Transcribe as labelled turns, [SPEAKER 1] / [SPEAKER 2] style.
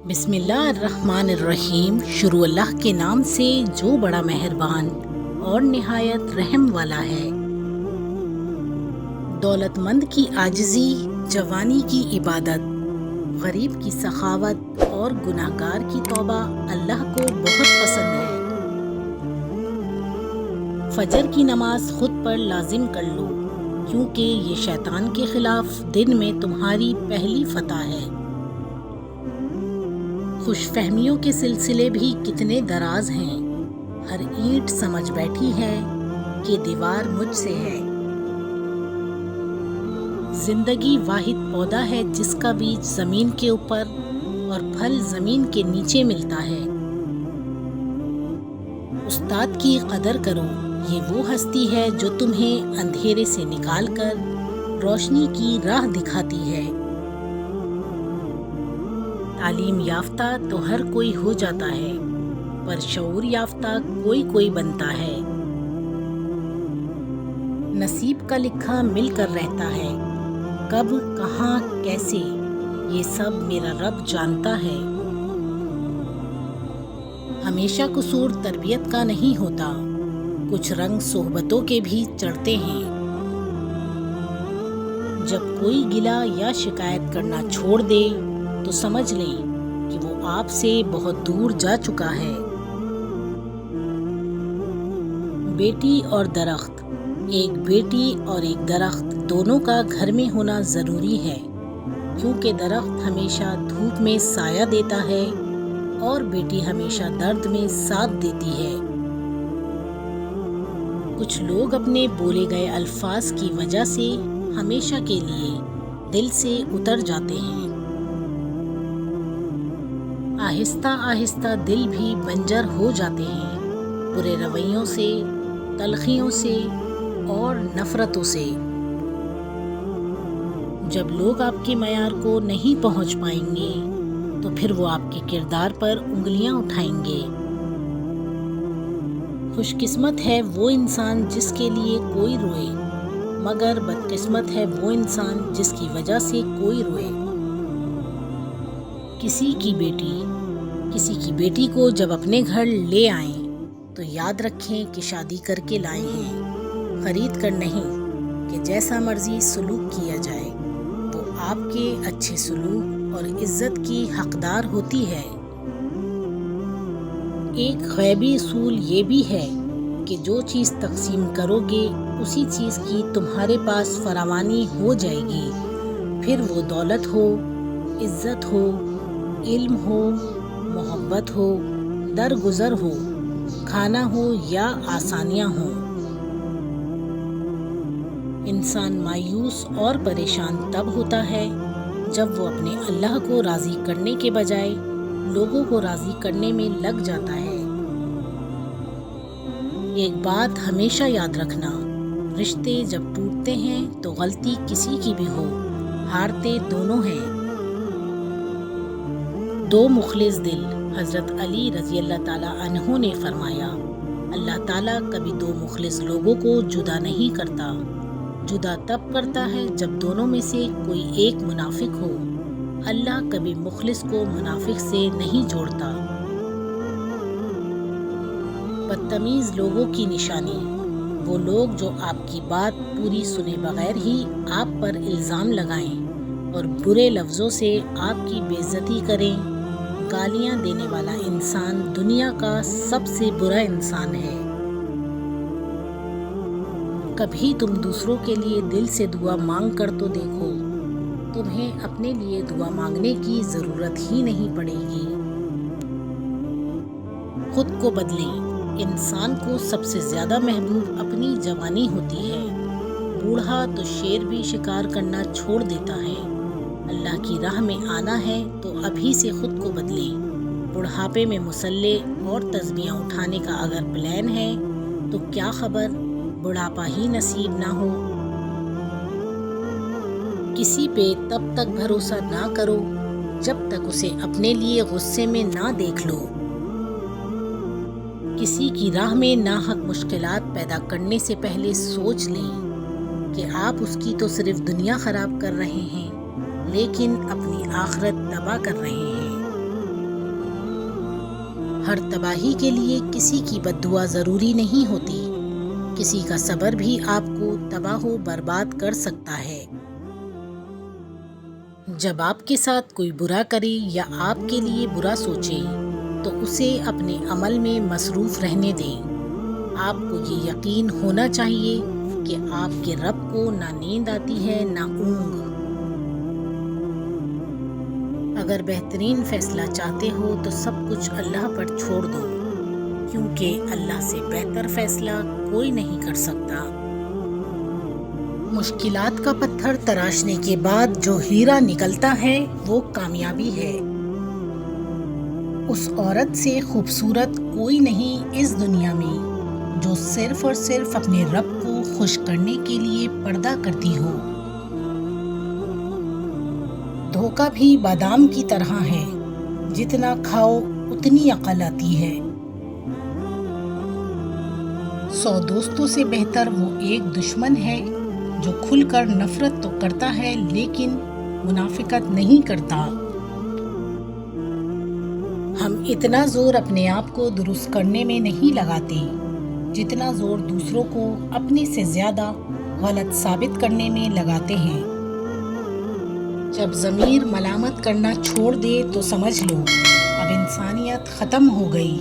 [SPEAKER 1] بسم اللہ الرحمن الرحیم۔ شروع اللہ کے نام سے جو بڑا مہربان اور نہایت رحم والا ہے۔ دولت مند کی عاجزی، جوانی کی عبادت، غریب کی سخاوت اور گناہگار کی توبہ اللہ کو بہت پسند ہے۔ فجر کی نماز خود پر لازم کر لو، کیونکہ یہ شیطان کے خلاف دن میں تمہاری پہلی فتح ہے۔ خوش فہمیوں کے سلسلے بھی کتنے دراز ہیں، ہر اینٹ سمجھ بیٹھی ہے کہ دیوار مجھ سے ہے۔ زندگی واحد پودا ہے جس کا بیج زمین کے اوپر اور پھل زمین کے نیچے ملتا ہے۔ استاد کی قدر کرو، یہ وہ ہستی ہے جو تمہیں اندھیرے سے نکال کر روشنی کی راہ دکھاتی ہے۔ تعلیم یافتہ تو ہر کوئی ہو جاتا ہے، پر شعور یافتہ کوئی بنتا ہے۔ نصیب کا لکھا مل کر رہتا ہے، کب کہاں کیسے یہ سب میرا رب جانتا ہے۔ ہمیشہ قصور تربیت کا نہیں ہوتا، کچھ رنگ صحبتوں کے بھی چڑھتے ہیں۔ جب کوئی گلہ یا شکایت کرنا چھوڑ دے تو سمجھ لیں کہ وہ آپ سے بہت دور جا چکا ہے۔ بیٹی اور درخت، ایک بیٹی اور ایک درخت دونوں کا گھر میں ہونا ضروری ہے، کیونکہ درخت ہمیشہ دھوپ میں سایہ دیتا ہے اور بیٹی ہمیشہ درد میں ساتھ دیتی ہے۔ کچھ لوگ اپنے بولے گئے الفاظ کی وجہ سے ہمیشہ کے لیے دل سے اتر جاتے ہیں۔ آہستہ آہستہ دل بھی بنجر ہو جاتے ہیں، برے رویوں سے، تلخیوں سے اور نفرتوں سے۔ جب لوگ آپ کے معیار کو نہیں پہنچ پائیں گے تو پھر وہ آپ کے کردار پر انگلیاں اٹھائیں گے۔ خوش قسمت ہے وہ انسان جس کے لیے کوئی روئے، مگر بدقسمت ہے وہ انسان جس کی وجہ سے کوئی روئے۔ کسی کی بیٹی کو جب اپنے گھر لے آئیں تو یاد رکھیں کہ شادی کر کے لائے ہیں، خرید کر نہیں کہ جیسا مرضی سلوک کیا جائے وہ آپ کے اچھے سلوک اور عزت کی حقدار ہوتی ہے۔ ایک غیبی اصول یہ بھی ہے کہ جو چیز تقسیم کرو گے اسی چیز کی تمہارے پاس فراوانی ہو جائے گی، پھر وہ دولت ہو، عزت ہو، علم ہو، محبت ہو، درگزر ہو، کھانا ہو یا آسانیاں ہوں۔ انسان مایوس اور پریشان تب ہوتا ہے جب وہ اپنے اللہ کو راضی کرنے کے بجائے لوگوں کو راضی کرنے میں لگ جاتا ہے۔ ایک بات ہمیشہ یاد رکھنا، رشتے جب ٹوٹتے ہیں تو غلطی کسی کی بھی ہو، ہارتے دونوں ہیں۔ دو مخلص دل، حضرت علی رضی اللہ تعالیٰ عنہ نے فرمایا، اللہ تعالیٰ کبھی دو مخلص لوگوں کو جدا نہیں کرتا، جدا تب کرتا ہے جب دونوں میں سے کوئی ایک منافق ہو۔ اللہ کبھی مخلص کو منافق سے نہیں جوڑتا۔ بدتمیز لوگوں کی نشانی، وہ لوگ جو آپ کی بات پوری سنے بغیر ہی آپ پر الزام لگائیں اور برے لفظوں سے آپ کی بے عزتی کریں۔ گالیاں دینے والا انسان دنیا کا سب سے برا انسان ہے۔ کبھی تم دوسروں کے لیے دل سے دعا مانگ کر تو دیکھو، تمہیں اپنے لیے دعا مانگنے کی ضرورت ہی نہیں پڑے گی۔ خود کو بدلیں، انسان کو سب سے زیادہ محبوب اپنی جوانی ہوتی ہے، بوڑھا تو شیر بھی شکار کرنا چھوڑ دیتا ہے۔ اللہ کی راہ میں آنا ہے تو ابھی سے خود کو بدلیں۔ بڑھاپے میں مسلح اور تسبیحاں اٹھانے کا اگر پلان ہے تو کیا خبر بڑھاپا ہی نصیب نہ ہو۔ کسی پہ تب تک بھروسہ نہ کرو جب تک اسے اپنے لیے غصے میں نہ دیکھ لو۔ کسی کی راہ میں ناحق مشکلات پیدا کرنے سے پہلے سوچ لیں کہ آپ اس کی تو صرف دنیا خراب کر رہے ہیں لیکن اپنی آخرت تباہ کر رہے ہیں۔ ہر تباہی کے لیے کسی کی بد دعا ضروری نہیں ہوتی، کسی کا صبر بھی آپ کو تباہ و برباد کر سکتا ہے۔ جب آپ کے ساتھ کوئی برا کرے یا آپ کے لیے برا سوچے تو اسے اپنے عمل میں مصروف رہنے دیں۔ آپ کو یہ یقین ہونا چاہیے کہ آپ کے رب کو نہ نیند آتی ہے نہ اونگ۔ اگر بہترین فیصلہ چاہتے ہو تو سب کچھ اللہ پر چھوڑ دو، کیونکہ اللہ سے بہتر فیصلہ کوئی نہیں کر سکتا۔ مشکلات کا پتھر تراشنے کے بعد جو ہیرا نکلتا ہے وہ کامیابی ہے۔ اس عورت سے خوبصورت کوئی نہیں اس دنیا میں جو صرف اور صرف اپنے رب کو خوش کرنے کے لیے پردہ کرتی ہو۔ دھوکہ بھی بادام کی طرح ہے، جتنا کھاؤ اتنی عقل آتی ہے۔ 100 دوستوں سے بہتر وہ ایک دشمن ہے جو کھل کر نفرت تو کرتا ہے لیکن منافقت نہیں کرتا۔ ہم اتنا زور اپنے آپ کو درست کرنے میں نہیں لگاتے جتنا زور دوسروں کو اپنے سے زیادہ غلط ثابت کرنے میں لگاتے ہیں۔ جب ضمیر ملامت کرنا چھوڑ دے تو سمجھ لو اب انسانیت ختم ہو گئی۔